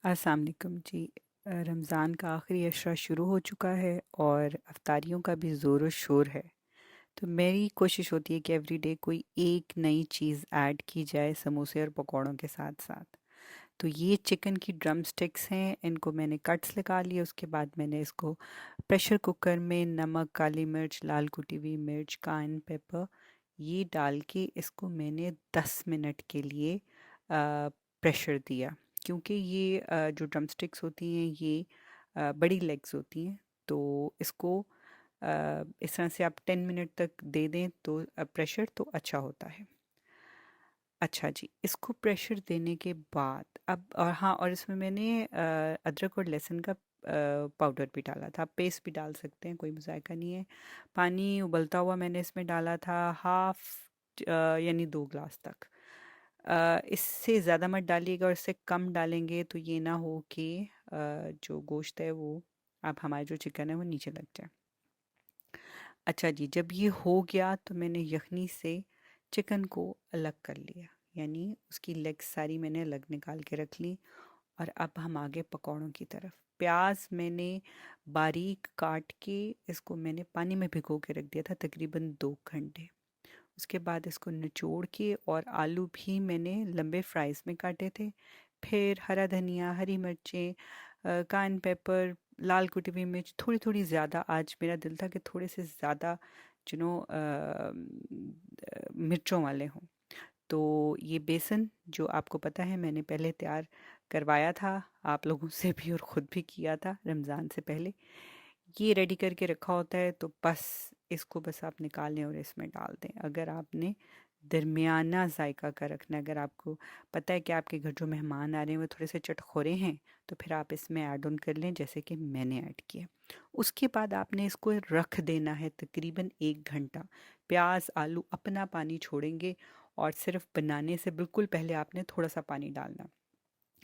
अस्सलाम वालेकुम जी। रमज़ान का आखिरी अशरा शुरू हो चुका है और अफ्तारियों का भी ज़ोर शोर है। तो मेरी कोशिश होती है कि एवरीडे कोई एक नई चीज़ ऐड की जाए समोसे और पकौड़ों के साथ साथ। तो ये चिकन की ड्रम स्टिक्स हैं, इनको मैंने कट्स लगा लिए। उसके बाद मैंने इसको प्रेशर कुकर में नमक, काली मिर्च, लाल कुटी हुई मिर्च, कान पेपर ये डाल के इसको मैंने 10 मिनट के लिए प्रेशर दिया। क्योंकि ये जो ड्रम स्टिक्स होती हैं ये बड़ी लेग्स होती हैं, तो इसको इस तरह से आप 10 मिनट तक दे दें तो प्रेशर तो अच्छा होता है। अच्छा जी, इसको प्रेशर देने के बाद अब और हाँ, और इसमें मैंने अदरक और लहसुन का पाउडर भी डाला था। आप पेस्ट भी डाल सकते हैं, कोई मज़ायका नहीं है। पानी उबलता हुआ मैंने इसमें डाला था हाफ, यानी 2 ग्लास तक। इससे ज़्यादा मत डालिएगा और इससे कम डालेंगे तो ये ना हो कि जो गोश्त है वो, अब हमारा जो चिकन है वो नीचे लग जाए। अच्छा जी, जब ये हो गया तो मैंने यखनी से चिकन को अलग कर लिया, यानी उसकी लेग्स सारी मैंने अलग निकाल के रख ली। और अब हम आगे पकौड़ों की तरफ। प्याज मैंने बारीक काट के इसको मैंने पानी में भिगो के रख दिया था तकरीबन 2 घंटे। उसके बाद इसको निचोड़ के, और आलू भी मैंने लंबे फ्राइज में काटे थे। फिर हरा धनिया, हरी मिर्चें, कान पेपर, लाल कुटी हुई मिर्च थोड़ी थोड़ी ज़्यादा, आज मेरा दिल था कि थोड़े से ज़्यादा मिर्चों वाले हों। तो ये बेसन जो आपको पता है मैंने पहले तैयार करवाया था आप लोगों से भी और ख़ुद भी किया था रमज़ान से पहले, ये रेडी करके रखा होता है। तो बस इसको बस आप निकाल लें और इसमें डाल दें। अगर आपने दरमियाना जायका का रखना है, अगर आपको पता है कि आपके घर जो मेहमान आ रहे हैं वो थोड़े से चटखोरे हैं, तो फिर आप इसमें ऐड ऑन कर लें जैसे कि मैंने ऐड किया। उसके बाद आपने इसको रख देना है तकरीबन 1 घंटा। प्याज आलू अपना पानी छोड़ेंगे और सिर्फ बनाने से बिल्कुल पहले आपने थोड़ा सा पानी डालना।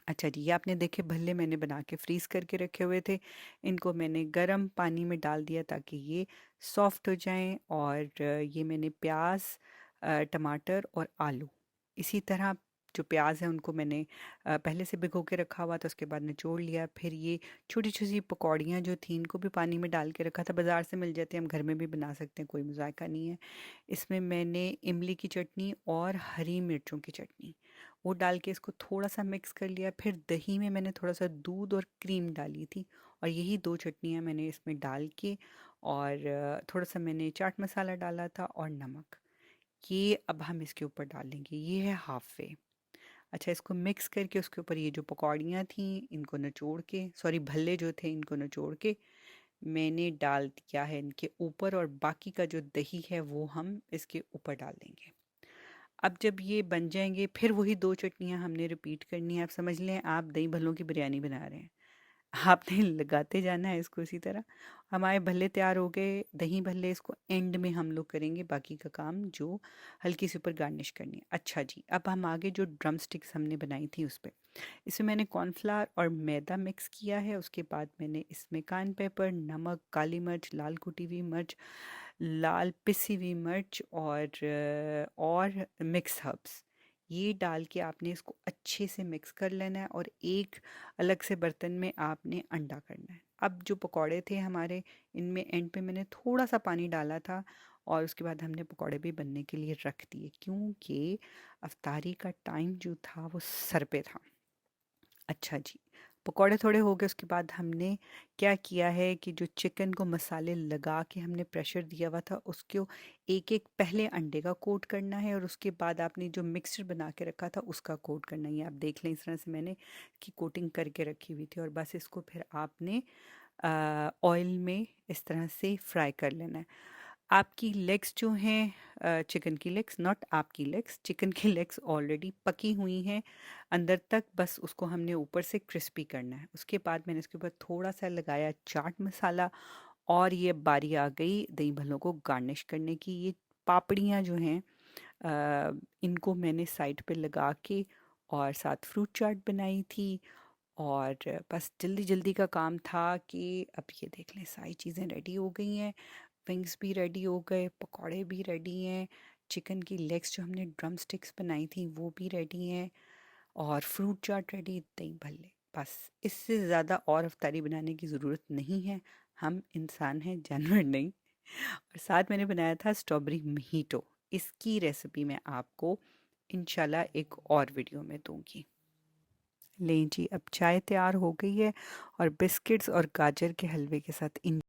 अच्छा जी, ये आपने देखे भल्ले मैंने बना के फ्रीज़ करके रखे हुए थे। इनको मैंने गर्म पानी में डाल दिया ताकि ये सॉफ्ट हो जाएं। और ये मैंने प्याज, टमाटर और आलू, इसी तरह जो प्याज है उनको मैंने पहले से भिगो के रखा हुआ था, उसके बाद निचोड़ लिया। फिर ये छोटी छोटी पकौड़ियाँ जो थी इनको भी पानी में डाल के रखा था। बाज़ार से मिल जाते हैं, हम घर में भी बना सकते हैं, कोई मज़ायका नहीं है। इसमें मैंने इमली की चटनी और हरी मिर्चों की चटनी वो डाल के इसको थोड़ा सा मिक्स कर लिया। फिर दही में मैंने थोड़ा सा दूध और क्रीम डाली थी, और यही दो चटनियाँ मैंने इसमें डाल के, और थोड़ा सा मैंने चाट मसाला डाला था और नमक। ये अब हम इसके ऊपर डालेंगे, ये है हाफ वे। अच्छा, इसको मिक्स करके उसके ऊपर ये जो पकौड़ियाँ थी इनको निचोड़ के, सॉरी भल्ले जो थे इनको निचोड़ के मैंने डाल दिया है इनके ऊपर, और बाकी का जो दही है वो हम इसके ऊपर डाल देंगे। अब जब ये बन जाएंगे फिर वही दो चटनियाँ हमने रिपीट करनी है। आप समझ लें आप दही भल्लों की बिरयानी बना रहे हैं। आपने लगाते जाना है इसको इसी तरह। हमारे भल्ले तैयार हो गए, दही भल्ले इसको एंड में हम लोग करेंगे बाकी का काम, जो हल्की सी ऊपर गार्निश करनी है। अच्छा जी, अब हम आगे जो ड्रम स्टिक्स हमने बनाई थी उस पर, इसमें मैंने कॉर्नफ्लावर और मैदा मिक्स किया है। उसके बाद मैंने इसमें कान पेपर, नमक, काली मिर्च, लाल कुटी हुई मिर्च, लाल पिसी हुई मिर्च और मिक्स हर्ब्स ये डाल के आपने इसको अच्छे से मिक्स कर लेना है। और एक अलग से बर्तन में आपने अंडा करना है। अब जो पकौड़े थे हमारे, इनमें एंड पे मैंने थोड़ा सा पानी डाला था, और उसके बाद हमने पकौड़े भी बनने के लिए रख दिए, क्योंकि अफ्तारी का टाइम जो था वो सर पे था। अच्छा जी, पकौड़े थोड़े हो गए। उसके बाद हमने क्या किया है कि जो चिकन को मसाले लगा के हमने प्रेशर दिया हुआ था उसको एक एक पहले अंडे का कोट करना है, और उसके बाद आपने जो मिक्सचर बना के रखा था उसका कोट करना है। ये आप देख लें, इस तरह से मैंने की कोटिंग करके रखी हुई थी। और बस इसको फिर आपने ऑयल में इस तरह से फ्राई कर लेना है। आपकी लेग्स जो हैं, चिकन की लेग्स, नॉट आपकी लेग्स, चिकन की लेग्स ऑलरेडी पकी हुई हैं अंदर तक, बस उसको हमने ऊपर से क्रिस्पी करना है। उसके बाद मैंने इसके ऊपर थोड़ा सा लगाया चाट मसाला, और ये बारी आ गई दही भल्लों को गार्निश करने की। ये पापड़ियाँ जो हैं, इनको मैंने साइड पे लगा के और साथ फ्रूट चाट बनाई थी। और बस जल्दी जल्दी का काम था कि अब ये देख लें सारी चीज़ें रेडी हो गई हैं। विंग्स भी रेडी हो गए, पकौड़े भी रेडी हैं, चिकन की लेग्स जो हमने ड्रम स्टिक्स बनाई थी वो भी रेडी हैं, और फ्रूट चाट रेडी, दही भल्ले। बस इससे ज़्यादा और अफ्तारी बनाने की ज़रूरत नहीं है। हम इंसान हैं, जानवर नहीं। और साथ मैंने बनाया था स्ट्रॉबेरी महीटो। इसकी रेसिपी मैं आपको इंशाल्लाह एक और वीडियो में दूंगी। लें जी, अब चाय तैयार हो गई है और बिस्किट्स और गाजर के हलवे के साथ इन